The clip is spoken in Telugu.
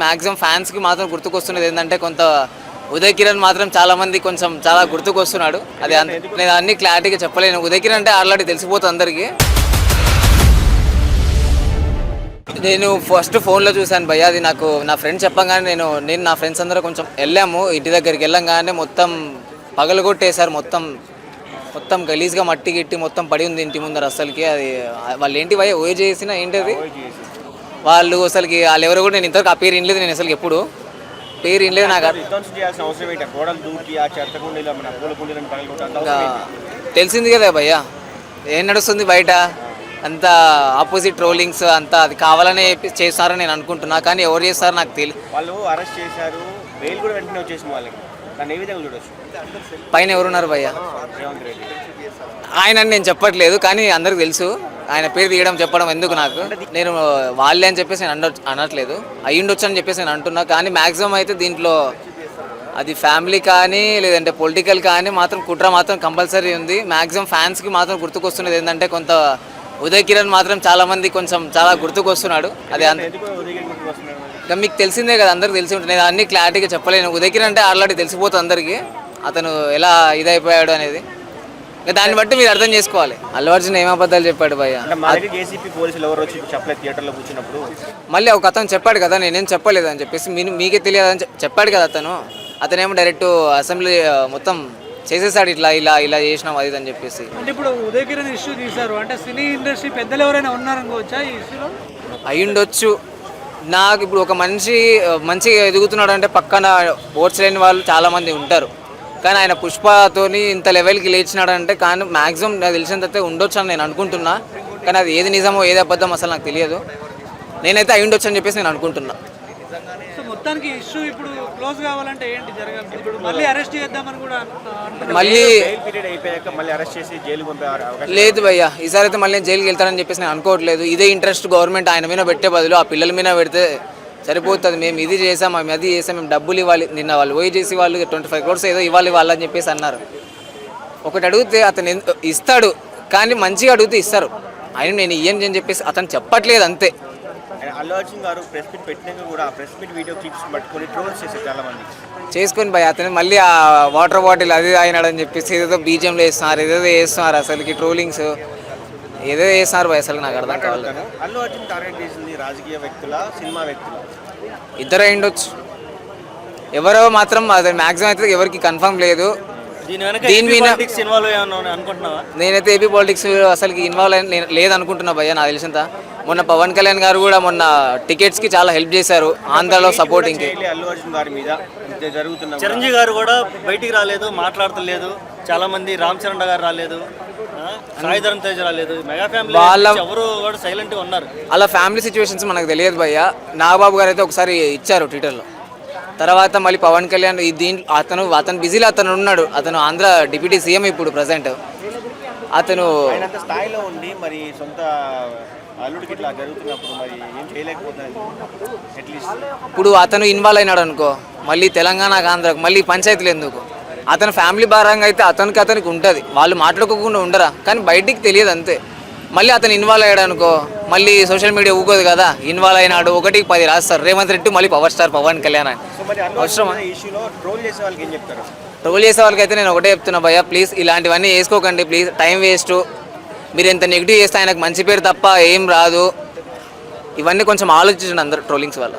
మ్యాక్సిమం ఫ్యాన్స్కి మాత్రం గుర్తుకొస్తున్నది ఏంటంటే కొంత ఉదయ్ కిరణ్ మాత్రం చాలా మంది కొంచెం చాలా గుర్తుకొస్తున్నాడు. అది నేను అన్ని క్లారిటీగా చెప్పలేను. ఉదయ్ కిరణ్ అంటే ఆల్రెడీ తెలిసిపోతుంది అందరికీ. నేను ఫస్ట్ ఫోన్లో చూశాను భయ్య. అది నాకు నా ఫ్రెండ్ చెప్పగానే నేను నా ఫ్రెండ్స్ అందరూ కొంచెం వెళ్ళాము. ఇంటి దగ్గరికి వెళ్ళంగానే మొత్తం పగలగొట్టేశారు. మొత్తం గలీజ్గా మట్టి గిట్టి మొత్తం పడి ఉంది ఇంటి ముందర. అసలుకి అది వాళ్ళు ఏంటి భయ్య ఓ చేసిన ఏంటది వాళ్ళు అసలుకి వాళ్ళు ఎవరు కూడా నేను ఇంతవరకు ఆ పేరు వినలేదు. నేను అసలు ఎప్పుడు పేరు వినలేదు. నాకు తెలిసింది కదా భయ్య ఏం నడుస్తుంది బయట అంతా ఆపోజిట్ ట్రోలింగ్స్ అంతా అది కావాలనే చేస్తారని నేను అనుకుంటున్నా. కానీ ఎవరు చేస్తారో నాకు తెలియదు. వాళ్ళు అరెస్ట్ చేశారు, బెయిల్ కూడా వెంటనే వచ్చేసింది వాళ్ళకి. దాన్ని ఏ విధంగా చూడొచ్చు? పైన ఎవరున్నారు భయ్య? ఆయన నేను చెప్పట్లేదు, కానీ అందరికి తెలుసు. ఆయన పేరు తీయడం చెప్పడం ఎందుకు నాకు. నేను వాళ్ళే అని చెప్పేసి నేను అనట్లేదు, అయ్యుండొచ్చు అని చెప్పేసి నేను అంటున్నా. కానీ మ్యాక్సిమం అయితే దీంట్లో అది ఫ్యామిలీ కానీ లేదంటే పొలిటికల్ కానీ మాత్రం కుట్ర మాత్రం కంపల్సరీ ఉంది. మ్యాక్సిమం ఫ్యాన్స్కి మాత్రం గుర్తుకొస్తున్నది ఏంటంటే కొంత ఉదయ్ కిరణ్ మాత్రం చాలా మంది కొంచెం చాలా గుర్తుకొస్తున్నాడు. అది ఇంకా మీకు తెలిసిందే కదా, అందరికి తెలిసి ఉంటుంది. నేను అన్ని క్లారిటీగా చెప్పలేను. ఉదయ్ కిరణ్ అంటే ఆల్రెడీ తెలిసిపోతుంది అందరికీ అతను ఎలా ఇదైపోయాడు అనేది. ఇంకా దాన్ని బట్టి మీరు అర్థం చేసుకోవాలి. అల్లు అర్జున్ ఏం అబద్ధాలు చెప్పాడు భయ్య. మళ్ళీ ఒక అతను చెప్పాడు కదా నేనేం చెప్పలేదు అని చెప్పేసి మీకే తెలియదని చెప్పాడు కదా అతనేమో డైరెక్ట్ అసెంబ్లీ మొత్తం చేసేసాడు. ఇట్లా ఇలా ఇలా చేసినాం అది అని చెప్పేసి. అంటే ఇప్పుడు ఉదయ్ కిరణ్ ఇష్యూ తీశారు అంటే సినీ ఇండస్ట్రీ పెద్దలు ఎవరైనా ఉన్నారనుకోవచ్చా ఈ ఇష్యూలో? అయ్యుండొచ్చు. నాకు ఇప్పుడు ఒక మనిషి మంచిగా ఎదుగుతున్నాడు అంటే పక్కన ఓట్స్ లేని వాళ్ళు చాలామంది ఉంటారు. కానీ ఆయన పుష్పతోని ఇంత లెవెల్కి లేచినాడంటే కానీ మ్యాక్సిమం నాకు తెలిసినంత ఉండొచ్చు అని నేను అనుకుంటున్నా. కానీ అది ఏది నిజమో ఏది అబద్ధం అసలు నాకు తెలియదు. నేనైతే అయ్యుండొచ్చు అని చెప్పేసి నేను అనుకుంటున్నా. మొత్తానికి ఇష్యూ ఇప్పుడు క్లోజ్ కావాలంటే ఏంటి జరగాలి? ఇప్పుడు మళ్ళీ అరెస్ట్ చేద్దామని కూడా మళ్ళీ లేదు భయ్య. ఈసారి అయితే మళ్ళీ జైలుకి వెళ్తానని చెప్పేసి నేను అనుకోవట్లేదు. ఇదే ఇంట్రెస్ట్ గవర్నమెంట్ ఆయన మీద పెట్టే బదులు ఆ పిల్లల మీద పెడితే సరిపోతుంది. మేము ఇది చేసాం, మేము అది చేసాం, మేము డబ్బులు ఇవ్వాలి. నిన్న వాళ్ళు పోయి చేసి వాళ్ళు 25 crores ఏదో ఇవ్వాలి వాళ్ళని చెప్పేసి అన్నారు. ఒకటి అడిగితే అతను ఇస్తాడు, కానీ మంచిగా అడిగితే ఇస్తారు. ఆయన నేను ఇయ్యని అని చెప్పేసి అతను చెప్పట్లేదు అంతే. అల్లు అర్జున్ గారు ప్రెస్ మీట్ పెట్టినాక కూడా ప్రెస్ మీట్ వీడియో క్లిప్స్ పట్టుకొని ట్రోల్స్ చేశారు చాలా మంది. చేసుకొని భయ అతను మళ్ళీ ఆ వాటర్ బాటిల్ అది అయినాడని చెప్పేసి ఏదో బీజంలో వేస్తున్నారు, ఏదేదో వేస్తున్నారు. అసలుకి ట్రోలింగ్స్ ఏదో వేస్తున్నారు భయ. అసలు నాకు అర్థం కావాలి. అల్లు అర్జున్ టార్గెట్ చేసింది రాజకీయ వ్యక్తుల, సినిమా వ్యక్తుల? ఇద్దరు అయ్యుండొచ్చు. ఎవరో మాత్రం అది మ్యాక్సిమం అయితే ఎవరికి కన్ఫర్మ్ లేదు. దీని మీద నేనైతే ఏపీ పాలిటిక్స్ అసలుకి ఇన్వాల్వ్ లేదనుకుంటున్నా భయ్య. నాకు తెలిసినంత మొన్న పవన్ కళ్యాణ్ గారు కూడా మొన్న టికెట్స్కి చాలా హెల్ప్ చేశారు ఆంధ్రాలో సపోర్టింగ్కి. చిరంజీవి గారు కూడా బయటికి రాలేదు, మాట్లాడతలేదు. చాలా మంది రామ్ చరణ్ గారు రాలేదు, సాయిధరం తేజ్ రాలేదు. మెగా ఫ్యామిలీ ఎవరు కూడా సైలెంట్గా ఉన్నారు. అలా ఫ్యామిలీ సిచ్యువేషన్స్ మనకు తెలియదు భయ్య. నాగబాబు గారు అయితే ఒకసారి ఇచ్చారు ట్విట్టర్లో. తర్వాత మళ్ళీ పవన్ కళ్యాణ్ దీంట్లో అతను బిజీలో ఉన్నాడు. అతను ఆంధ్ర డిప్యూటీ సీఎం ఇప్పుడు ప్రజెంట్. అతను స్థాయిలో ఉండి మరి సొంత అల్లుడికి ఇట్లా జరుగుతున్నప్పుడు మరి ఏం చేయలేకపోతున్నాడు. అట్లీస్ట్ ఇప్పుడు అతను ఇన్వాల్వ్ అయినాడు అనుకో, మళ్ళీ తెలంగాణకు ఆంధ్రకు మళ్ళీ పంచాయతీలు ఎందుకు? అతను ఫ్యామిలీ భారంగా అయితే అతనికి ఉంటుంది. వాళ్ళు మాట్లాడుకోకుండా ఉండరా, కానీ బయటికి తెలియదు అంతే. మళ్ళీ అతను ఇన్వాల్వ్ అయ్యాడు అనుకో, మళ్ళీ సోషల్ మీడియా ఊగోదు కదా. ఇన్వాల్వ్ అయినాడు 1కి 10 రాస్తారు. రేవంత్ రెడ్డి మళ్ళీ పవర్ స్టార్ పవన్ కళ్యాణ్ అని అవసరమా? ట్రోల్ చేసే వాళ్ళకి అయితే నేను ఒకటే చెప్తున్నా భయ్య, ప్లీజ్ ఇలాంటివన్నీ వేసుకోకండి ప్లీజ్. Time waste. మీరు ఎంత నెగిటివ్ చేస్తే ఆయనకు మంచి పేరు తప్ప ఏం రాదు. ఇవన్నీ కొంచెం ఆలోచించండి అందరు ట్రోలింగ్స్ వల్ల.